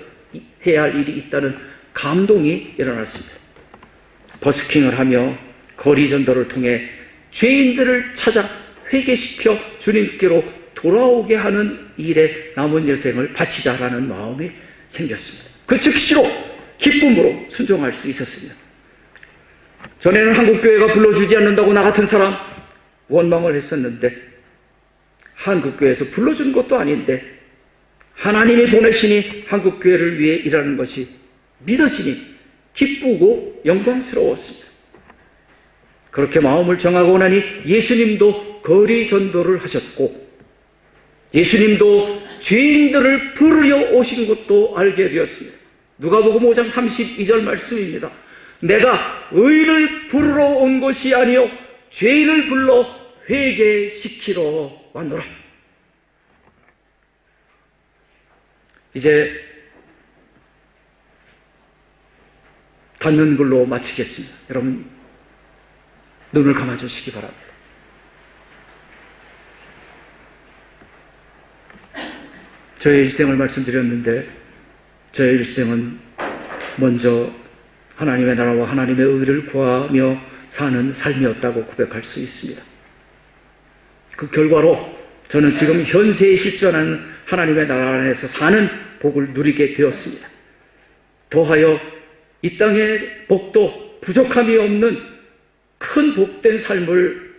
해야 할 일이 있다는 감동이 일어났습니다. 버스킹을 하며 거리 전도를 통해 죄인들을 찾아 회개시켜 주님께로 돌아오게 하는 일에 남은 여생을 바치자라는 마음이 생겼습니다. 그 즉시로 기쁨으로 순종할 수 있었습니다. 전에는 한국교회가 불러주지 않는다고 나 같은 사람 원망을 했었는데, 한국교회에서 불러준 것도 아닌데 하나님이 보내시니 한국교회를 위해 일하는 것이 믿어지니 기쁘고 영광스러웠습니다. 그렇게 마음을 정하고 나니 예수님도 거리 전도를 하셨고, 예수님도 죄인들을 부르려 오신 것도 알게 되었습니다. 누가복음 5장 32절 말씀입니다. 내가 의인을 부르러 온 것이 아니요 죄인을 불러 회개시키러 왔노라. 이제 닿는 글로 마치겠습니다. 여러분, 눈을 감아주시기 바랍니다. 저의 일생을 말씀드렸는데, 저의 일생은 먼저 하나님의 나라와 하나님의 의를 구하며 사는 삶이었다고 고백할 수 있습니다. 그 결과로 저는 지금 현세에 실존하는 하나님의 나라 안에서 사는 복을 누리게 되었습니다. 더하여 이 땅의 복도 부족함이 없는 큰 복된 삶을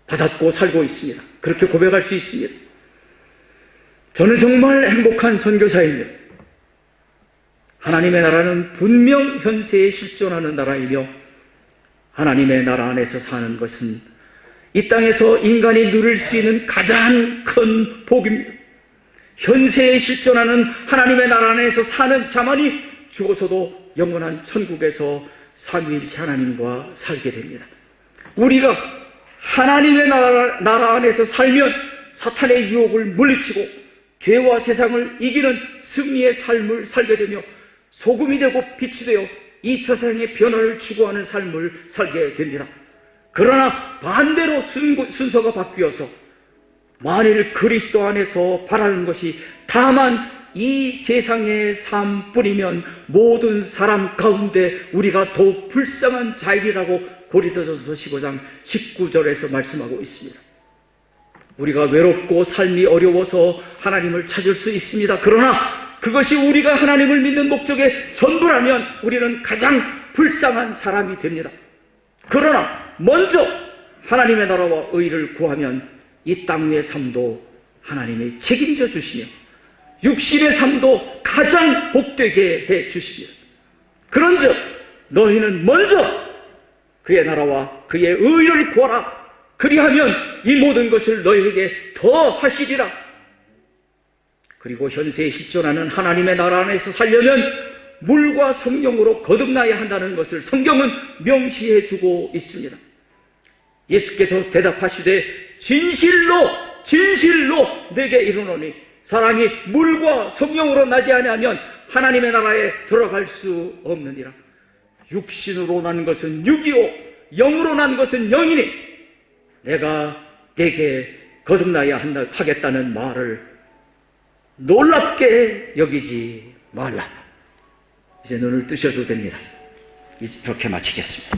받았고 살고 있습니다. 그렇게 고백할 수 있습니다. 저는 정말 행복한 선교사입니다. 하나님의 나라는 분명 현세에 실존하는 나라이며, 하나님의 나라 안에서 사는 것은 이 땅에서 인간이 누릴 수 있는 가장 큰 복입니다. 현세에 실존하는 하나님의 나라 안에서 사는 자만이 죽어서도 영원한 천국에서 삼위일체 하나님과 살게 됩니다. 우리가 하나님의 나라 안에서 살면 사탄의 유혹을 물리치고 죄와 세상을 이기는 승리의 삶을 살게 되며 소금이 되고 빛이 되어 이 세상의 변화를 추구하는 삶을 살게 됩니다. 그러나 반대로 순서가 바뀌어서 만일 그리스도 안에서 바라는 것이 다만 이 세상의 삶뿐이면 모든 사람 가운데 우리가 더욱 불쌍한 자이라고 고린도전서 15장 19절에서 말씀하고 있습니다. 우리가 외롭고 삶이 어려워서 하나님을 찾을 수 있습니다. 그러나 그것이 우리가 하나님을 믿는 목적의 전부라면 우리는 가장 불쌍한 사람이 됩니다. 그러나 먼저 하나님의 나라와 의를 구하면 이 땅의 삶도 하나님이 책임져 주시며 육신의 삶도 가장 복되게 해 주십니다. 그런즉 너희는 먼저 그의 나라와 그의 의를 구하라. 그리하면 이 모든 것을 너희에게 더 하시리라. 그리고 현세에 실존하는 하나님의 나라 안에서 살려면 물과 성령으로 거듭나야 한다는 것을 성경은 명시해 주고 있습니다. 예수께서 대답하시되 진실로 내게 이르노니 사람이 물과 성령으로 나지 아니하면 하나님의 나라에 들어갈 수 없느니라. 육신으로 난 것은 육이요 영으로 난 것은 영이니 내가 내게 거듭나야 하겠다는 말을 놀랍게 여기지 말라. 이제 눈을 뜨셔도 됩니다. 이렇게 마치겠습니다.